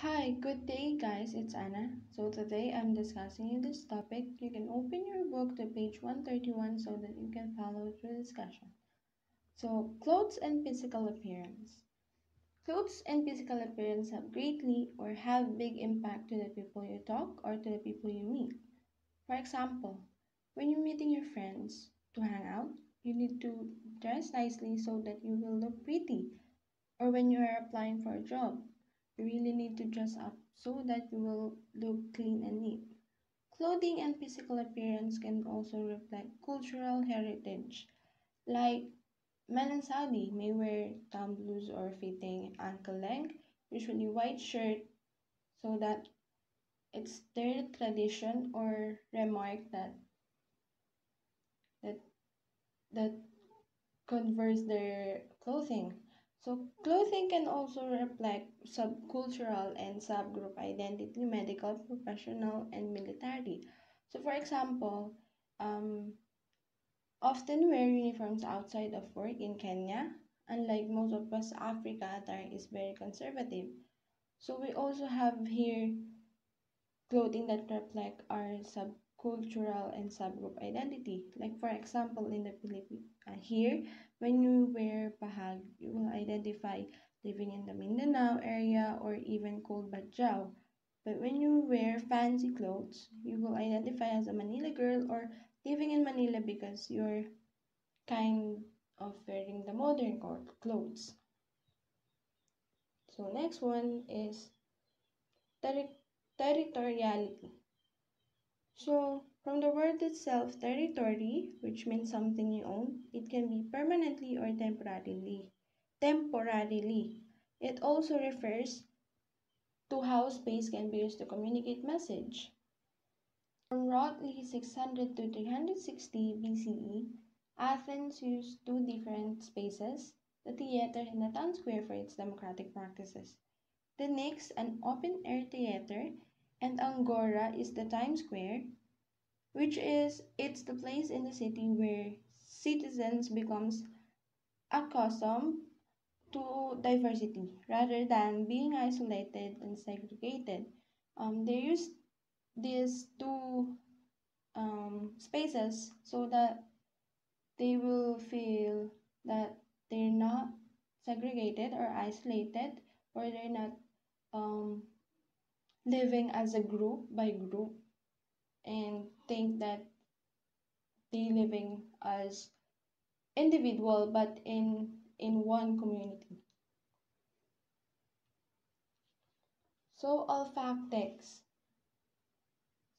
Hi, good day, guys. It's Anna. So, today I'm discussing this topic. You can open your book to page 131 so that you can follow through the discussion. So, clothes and physical appearance. Clothes and physical appearance have greatly or have big impact to the people you talk or to the people you meet. For example, when you're meeting your friends to hang out, you need to dress nicely so that you will look pretty. Or when you are applying for a job, you really need to dress up so that you will look clean and neat. Clothing and physical appearance can also reflect cultural heritage, like men in Saudi may wear tamblus or fitting ankle length, usually white shirt, so that it's their tradition or remark that that converse their clothing. So clothing can also reflect subcultural and subgroup identity, medical, professional, and military. So for example, um, often wear uniforms outside of work in Kenya. Unlike most of West Africa, attire is very conservative. So we also have here clothing that reflect our subcultural and subgroup identity. Like for example, in the Philippines, here, when you wear pahag, you will identify living in the Mindanao area or even called Badjao. But when you wear fancy clothes, you will identify as a Manila girl or living in Manila because you're kind of wearing the modern clothes. So next one is terri- territoriality. So, from the word itself, territory, which means something you own, it can be permanently or temporarily. Temporarily. It also refers to how space can be used to communicate message. From roughly 600 to 360 BCE, Athens used two different spaces, the theater and the town square for its democratic practices. The Knicks, an open-air theater, and Angora is the Times Square, which is it's the place in the city where citizens becomes accustomed to diversity rather than being isolated and segregated. They use these two spaces so that they will feel that they're not segregated or isolated, or they're not um, living as a group by group and think that they living as individual but in one community. So olfactics.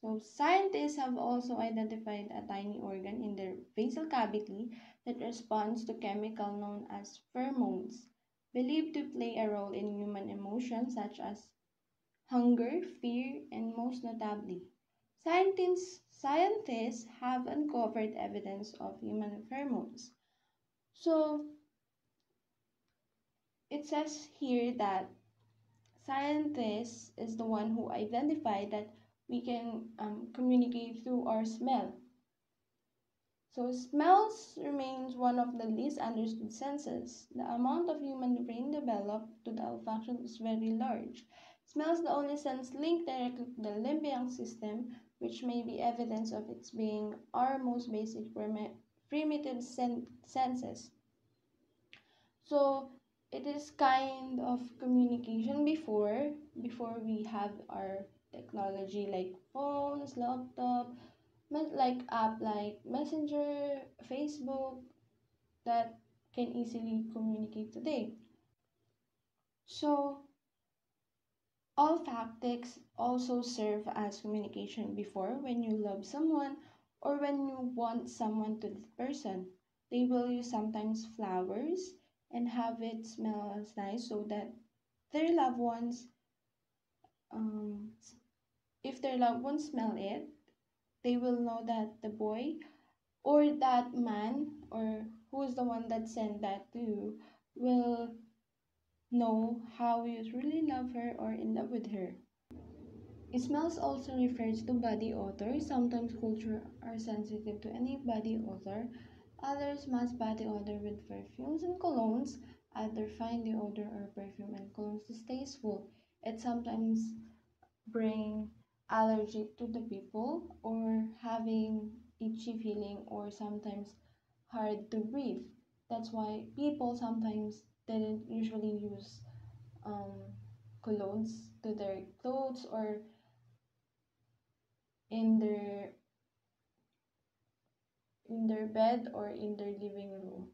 So scientists have also identified a tiny organ in the basal cavity that responds to chemical known as pheromones, believed to play a role in human emotions such as hunger, fear, and most notably, scientists have uncovered evidence of human pheromones. So it says here that scientists is the one who identified that we can communicate through our smell. So smells remains one of the least understood senses. The amount of human brain developed to the olfaction is very large. Smell is the only sense linked directly to the limbic system, which may be evidence of its being our most basic primitive senses. So it is kind of communication before we have our technology like phones, laptop, like app like Messenger, Facebook that can easily communicate today. So olfactics also serve as communication before when you love someone or when you want someone to the person. They will use sometimes flowers and have it smell as nice so that their loved ones, um, if their loved ones smell it, they will know that the boy or that man or who is the one that sent that to you will know how you truly love her or in love with her. Smells also refers to body odor. Sometimes culture are sensitive to any body odor. Others mask body odor with perfumes and colognes. Others find the odor or perfume and colognes distasteful. It sometimes bring allergy to the people or having itchy feeling or sometimes hard to breathe. That's why people sometimes didn't usually use um, colognes to their clothes or in their bed or in their living room.